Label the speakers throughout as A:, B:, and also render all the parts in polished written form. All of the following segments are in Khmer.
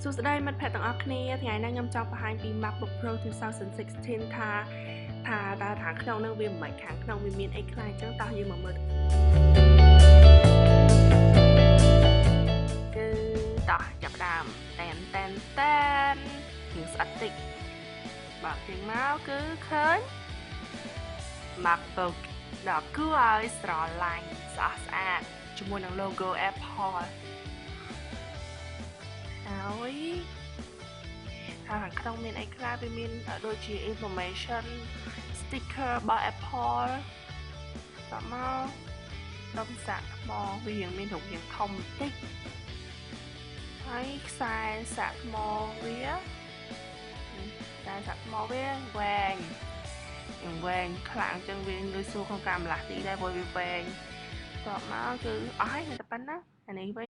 A: សួស្តីមិត្តភ័ក្តិទាំងអស់គ្នាថ្ងៃនេះខ្ញុំចង់បង្ហាញពី MacBook Pro 2016ថាខាងក្នុងនឹងវាមិនខាងក្នុងវាមានអីខ្លះអញ្ចឹងតោះយើងមកមើលគឺតោះចាប់ដើមតែនយើងស្អិតតិចបើកចេញមកគឺឃើញ MacBook ដល់គួរឲ្យស្រឡាញ់ស្អាតជាមួយនឹង logo Apple ហើយខាងក្នុងមានអីខ្លះវាមានដូចជា information sticker របស់ Apple តមកដល់សាកថ្មវាមានរូបរាងធំបន្តិចហើយខ្សែសាកថ្មវាវែងខ្លាំងចឹងវាងាយស្រួលក្នុងការម្លាស់ទីដែរព្រោះវាវែងតមកគឺអស់ហើយតែប៉ុណ្ណាអានេះវិញ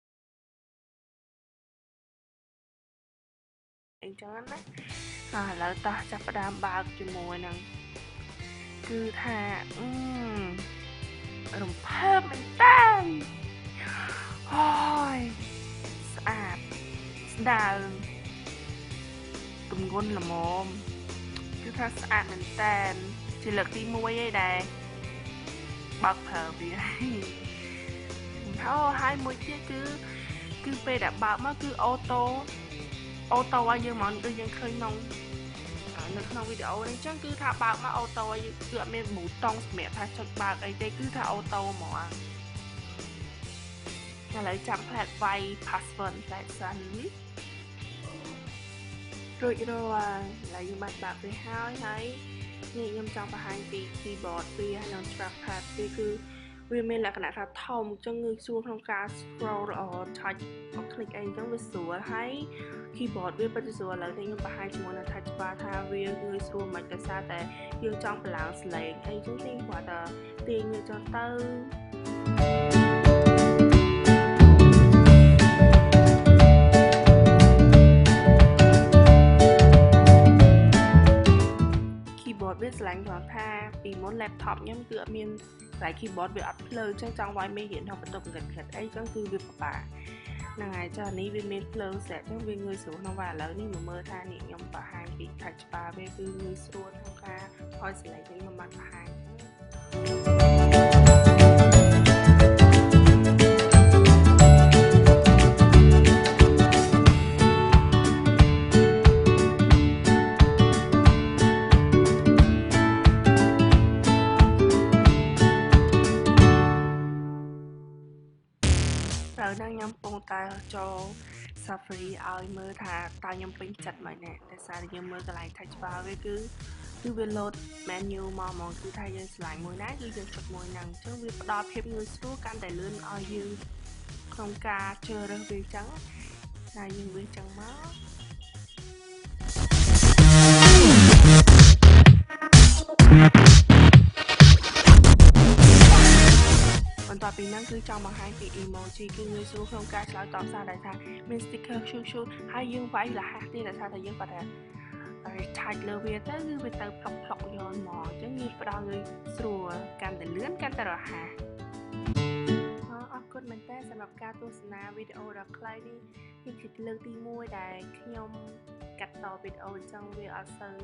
A: អញ្ចឹងណាឥឡូវតោះចាប់ផ្ដើមបើកជាមួយនឹងគឺថារំភើបមែនតើហើយស្អាតស្ដើងទម្ងន់ល្មមគឺថាស្អាតមែនតើជាលើកទី1ឯដែរបើកប្រើវាហើយមួយទៀតគឺពេលដែលបើកមកគឺអូតូឲ្យយើងមកដូចយើងឃើញនៅក្នុងវីដេអូនេះអញ្ចឹងគឺថាបើកមកអូតូឲ្យគឺអត់មានប៊ូតុងសម្រាប់ថាចុចបើកអីទេគឺថាអូតូហ្មងឥឡូវចាំផ្លែតវាយ password ផ្លែតសិននេះរួចរាល់ឥឡូវយើងបានបើកវាហើយនេះខ្ញុំចង់បង្ហាញពី keyboard វានិង trackpad វាគឺវាមានលក្ខណៈថាធំអញ្ចឹងងាយស្រួលក្នុងការ scroll ឬ touch คลิกអីអញ្ចឹងវាស្រួលហើយ keyboard វាពិតជាស្រួលឥឡូវនេះខ្ញុំបង្ហាញជាមួយនឹង touch bar ថាវាងាយស្រួលមិនដោយសារតែយើងចង់បឡើងសលេងអីអញ្ចឹងទីគាត់តែទាញវាចុះទៅវាឆ្លាញ់គាត់ថាពីមុន laptop ខ្ញុំគឺអត់មានខ្សែ keyboard វាអត់ភ្លើអញ្ចឹងចង់វាយមេរៀនក្នុងបន្ទប់គិតអីអញ្ចឹងគឺវាពិបាកហ្នឹងហើយចានេះវាមានភ្លើស្រាប់អញ្ចឹងវាងាយស្រួលក្នុងវាឥឡូវនេះមកមើលថានេះខ្ញុំបង្ហាញពី touch bar វាគឺងាយស្រួលក្នុងការថយសលេងខ្ញុំបានបង្ហាញដល់ខ្ញុំកំពុងតែចូល Safari ឲ្យមើលថាតើខ្ញុំពេញចិត្តមកណាតែសារយើងមើលកន្លែង touch bar វាគឺវា load menu មកហ្មងគឺថាយើងឆ្លាញ់មួយណាគឺយើងចុចមួយហ្នឹងអញ្ចឹងវាផ្ដល់ភាពងាយស្រួលកាន់តែលឿនឲ្យយើងក្នុងការជ្រើសរើសវាអញ្ចឹងតែយើងវាអញ្ចឹងមកបន្ទាប់ពីហ្នឹងគឺចង់បង្ហាញពី emoji គឺងាយស្រួលក្នុងការឆ្លើយតបសារដែលថាមាន sticker ឈូហើយយើងវាយរហ័សទេដោយសារតែយើងគាត់ថាtouch លើវាទៅគឺវាទៅផ្លុកយកហ្មងអញ្ចឹងវាផ្ដល់ងាយស្រួលកាន់តែលឿនកាន់តែរហ័សអរគុណមែនតើសម្រាប់ការទស្សនាវីដេអូដ៏ខ្លីនេះជាលើកទី1ដែលខ្ញុំកាត់តវីដេអូអញ្ចឹងវាអត់សូវ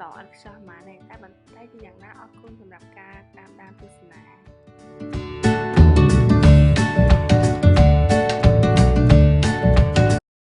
A: ល្អឥតខ្ចោះប៉ុន្មានទេតែបន្តែជាយ៉ាងណាអរគុណសម្រាប់ការតាមដានទស្សនា